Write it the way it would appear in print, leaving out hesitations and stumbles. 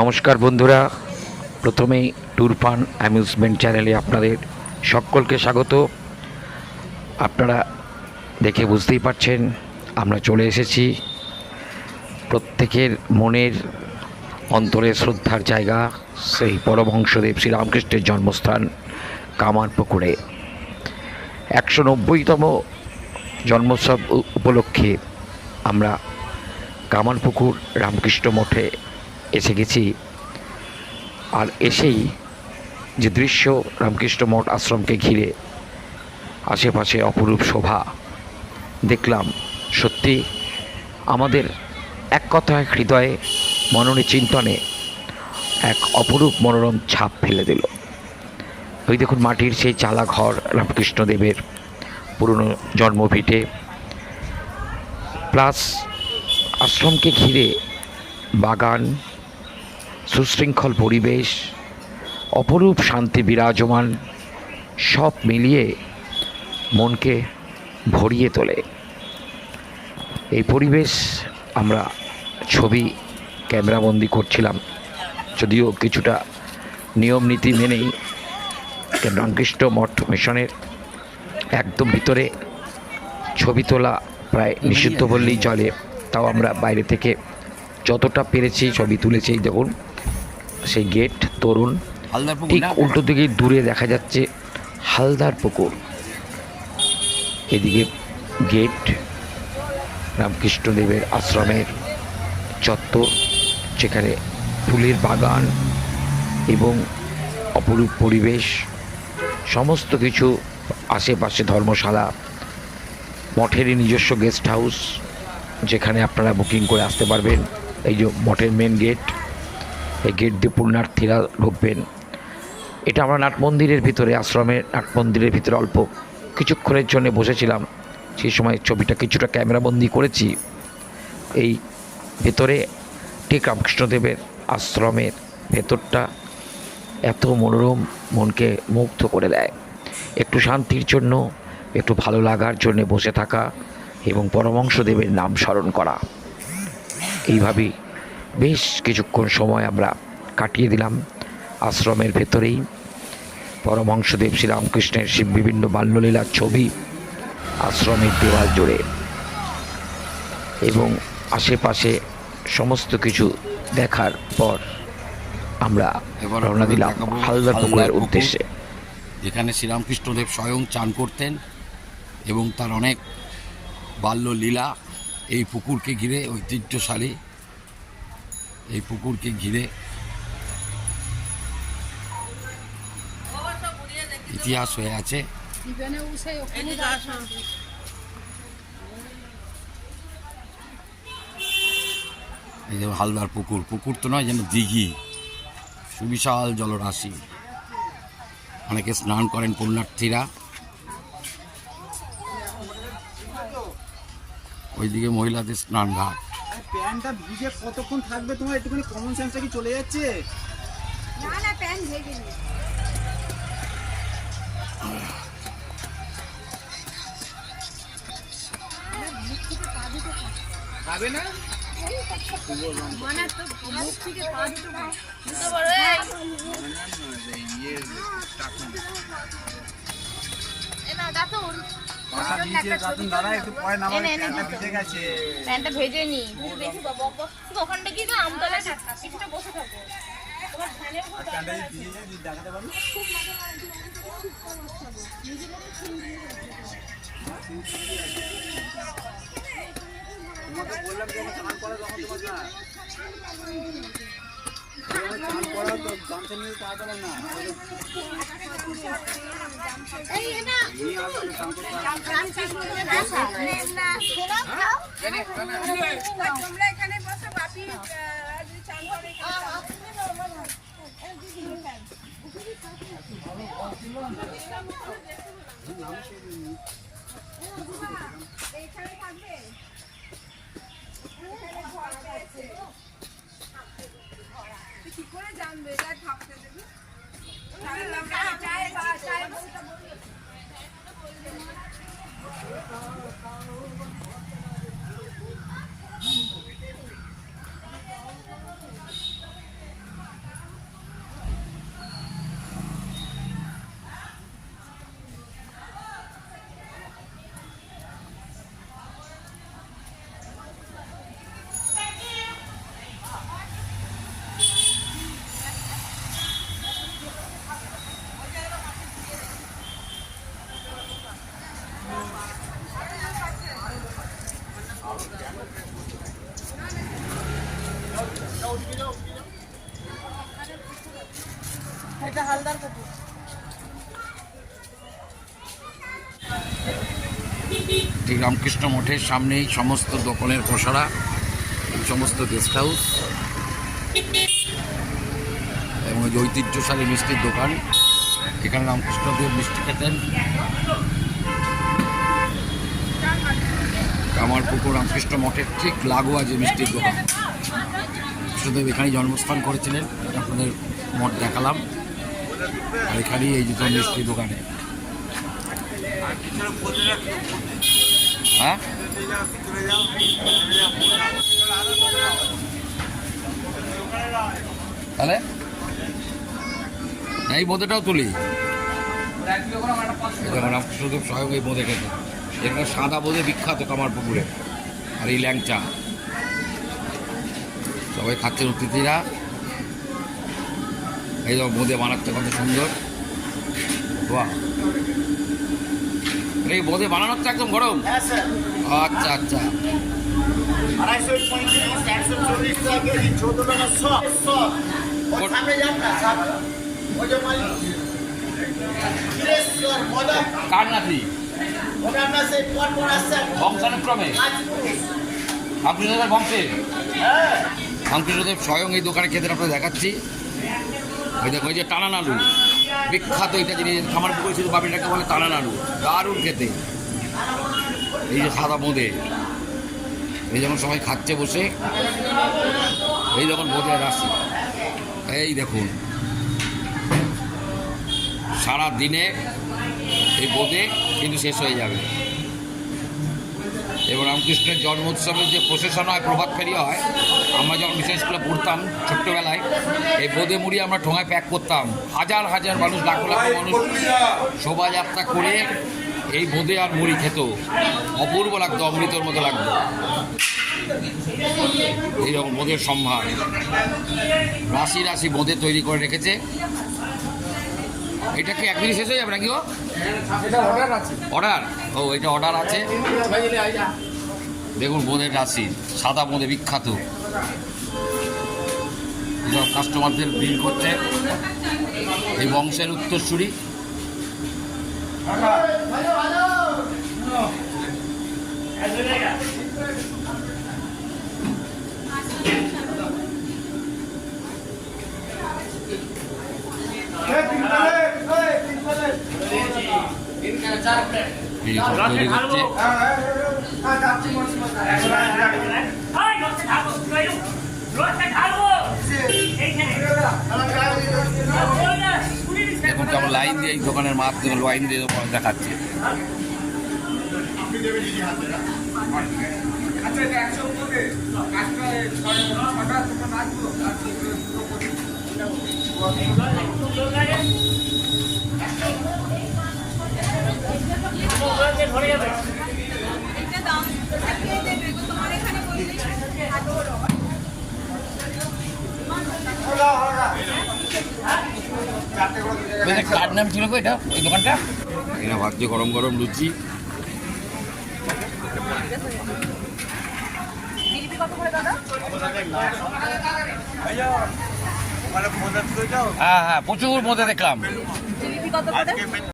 নমস্কার বন্ধুরা, প্রথমেই ট্যুর ফান অ্যামিউজমেন্ট চ্যানেলে আপনাদের সকলকে স্বাগত। আপনারা দেখে বুঝতেই পারছেন আমরা চলে এসেছি প্রত্যেকের মনের অন্তরে শ্রদ্ধার জায়গা, সেই পরমহংসদেব শ্রীরামকৃষ্ণের জন্মস্থান কামারপুকুরে 190তম জন্মোৎসব উপলক্ষে আমরা কামারপুকুর রামকৃষ্ণ মঠে এসে গেছি। আর এসেই যে দৃশ্য রামকৃষ্ণ মঠ আশ্রমকে ঘিরে আশেপাশে অপরূপ শোভা দেখলাম, সত্যি আমাদের এক কথায় হৃদয়ে মননে চিন্তনে এক অপরূপ মনোরম ছাপ ফেলে দিল। ওই দেখুন মাটির সেই চালা ঘর, রামকৃষ্ণদেবের পুরনো জন্মভিটে, প্লাস আশ্রমকে ঘিরে বাগান, সুশৃঙ্খল পরিবেশ, অপরূপ শান্তি বিরাজমান, সব মিলিয়ে মনকে ভরিয়ে তোলে। এই পরিবেশ আমরা ছবি ক্যামেরাবন্দি করছিলাম, যদিও কিছুটা নিয়ম নীতি মেনেই। রামকৃষ্ণ মঠ মিশনের একদম ভিতরে ছবি তোলা প্রায় নিষিদ্ধ বললেই চলে, তাও আমরা বাইরে থেকে যতটা পেরেছি ছবি তুলেছি। দেখুন সেই গেট, তরুণ, ঠিক উল্টো দিকে দূরে দেখা যাচ্ছে হালদার পুকুর। এদিকে গেট, রামকৃষ্ণদেবের আশ্রমের চত্বর, যেখানে ফুলের বাগান এবং অপরূপ পরিবেশ, সমস্ত কিছু। আশেপাশে ধর্মশালা, মঠেরই নিজস্ব গেস্ট হাউস, যেখানে আপনারা বুকিং করে আসতে পারবেন। এই যে মঠের মেন গেট, এই গেট দিয়ে পুণ্যার্থীরা ঢুকবেন। এটা আমরা নাট মন্দিরের ভিতরে, আশ্রমের নাট মন্দিরের ভিতরে অল্প কিছুক্ষণের জন্য বসেছিলাম, সেই সময় ছবিটা কিছুটা ক্যামেরাবন্দি করেছি। এই ভেতরে ঠিক রামকৃষ্ণদেবের আশ্রমের ভেতরটা এত মনোরম, মনকে মুগ্ধ করে দেয়। একটু শান্তির জন্য, একটু ভালো লাগার জন্য বসে থাকা এবং পরমহংসদেবের নাম স্মরণ করা, এইভাবেই বেশ কিছুক্ষণ সময় আমরা কাটিয়ে দিলাম আশ্রমের ভেতরেই। পরমহংসদেব শ্রীরামকৃষ্ণের বিভিন্ন বাল্যলীলার ছবি আশ্রমের দেওয়াল জুড়ে, এবং আশেপাশে সমস্ত কিছু দেখার পর আমরা রওনা দিলাম হালদার পুকুরের উদ্দেশ্যে, যেখানে শ্রীরামকৃষ্ণদেব স্বয়ং চান করতেন এবং তার অনেক বাল্যলীলা এই পুকুরকে ঘিরে, ঐতিহ্যশালী এই পুকুরকে ঘিরে ইতিহাস হয়ে আছে। এই যে হালদার পুকুর, পুকুর তো নয়, যেন দিঘি, সুবিশাল জলরাশি। অনেকে স্নান করেন পুণ্যার্থীরা। ওইদিকে মহিলাদের স্নান ঘাট। প্যান্টটা ভিজে কতক্ষণ থাকবে তোমার? একটুখানি কমন সেন্সটা কি চলে যাচ্ছে? না না, প্যান্ট ভেজে নি। খাবে না? মানে তো মুখ থেকে পা দুটো দুটো বড় প্যান্টটা ভেজে নি। ওখানটা কি না আমতলা কিছুটা বসে থাকো। তোমাকে বললাম যে স্নান করা যখন তোমার না স্নান করা তো গামছা নিয়ে পাওয়া যাবে না। তোমরা এখানে বসো, বাপি চান করে এইখানে থাকবে। কি করে জানবে? এটা থাকতে দেবে। এটা হালদার পুকুর। এই রামকৃষ্ণ মঠের সামনেই সমস্ত দোকানের পসরা, সমস্ত গেস্ট হাউস এবং ওই যে ঐতিহ্যশালী মিষ্টির দোকান। এখানে রামকৃষ্ণদেব মিষ্টি খেতেন। কামারপুকুর রামকৃষ্ণ মঠের ঠিক লাগোয়া যে মিষ্টির দোকান, কৃষ্ণদেব এখানেই জন্মস্থান করেছিলেন। এটা আপনাদের মঠ দেখালাম। আর এখানেই এই দুটো মিষ্টির দোকানে। হ্যাঁ, তাহলে এই বোঁদেটাও তুলি। রামকৃষ্ণদেব স্বয়ং এই বোঁদে খেতে। এখানে সাদা বোঁদে বিখ্যাত কামারপুকুরে। আর এই ল্যাংচা সবাই খাচ্ছেন অতিথিরা। এই যেমন বোঁদে বানাচ্ছে কত সুন্দর। বাহ, এই বোঁদে বানানো হচ্ছে একদম গরম। হ্যাঁ স্যার, আচ্ছা আচ্ছা। 235 140 টাকা কেজি, 14 টাকা শ। ওর সামনে যান না স্যার, ওই যে মালিক সুরেশ্বর মদক, কার নাতি? ওটা আপনার সেই পর আসছে বংশানুক্রমে রামকৃষ্ণদেবের বংশে। হ্যাঁ। রামকৃষ্ণদেব স্বয়ং এই দোকানে খেতে আপনাদের দেখাচ্ছি। ওই দেখো, ওই যে টানা নাড়ু বিখ্যাত এটা জিনিস। কামারপুকুরে শুধু বাপিটাকে বলে টানা নাড়ু, দারুণ খেতে। এই যে সাদা বোঁদে, এই যখন সবাই খাচ্ছে বসে, এই যখন বোঁদে রাশি, এই দেখুন সারা দিনে এই বোঁদে কিন্তু শেষ হয়ে যাবে। এবং রামকৃষ্ণের জন্মোৎসবের যে প্রসেশন হয়, প্রভাত ফেরি হয়, আমরা যখন মিশন স্কুলে পড়তাম ছোট্টবেলায়, এই বোঁদে মুড়ি আমরা ঠোঙায় প্যাক করতাম। হাজার হাজার মানুষ, লাখো লাখো মানুষ শোভাযাত্রা করে এই বোঁদে আর মুড়ি খেত। অপূর্ব লাগতো, অমৃতর মতো লাগতো। এইরকম বোঁদের সম্ভার, রাশি রাশি বোঁদে তৈরি করে রেখেছে। এটা কি একদিনই শেষ হয়ে যাবে নাকি? ও অর্ডার, ও এটা অর্ডার আছে। দেখুন বোঁদের রাশি, সাদা বোঁদে বিখ্যাত। এইসব কাস্টমারদের ভিড় করছে। এই বংশের উত্তরসূরি। এই সব তৈরি করছে। দেখুন কেমন লাইন দিয়ে এই দোকানের মাছ লাইন দিয়ে দেখাচ্ছে। কার নাম ছিল গো এটা, ওই দোকানটা? এখানে ভাবছে গরম গরম লুচি। হ্যাঁ হ্যাঁ, প্রচুর মধ্যে দেখলাম।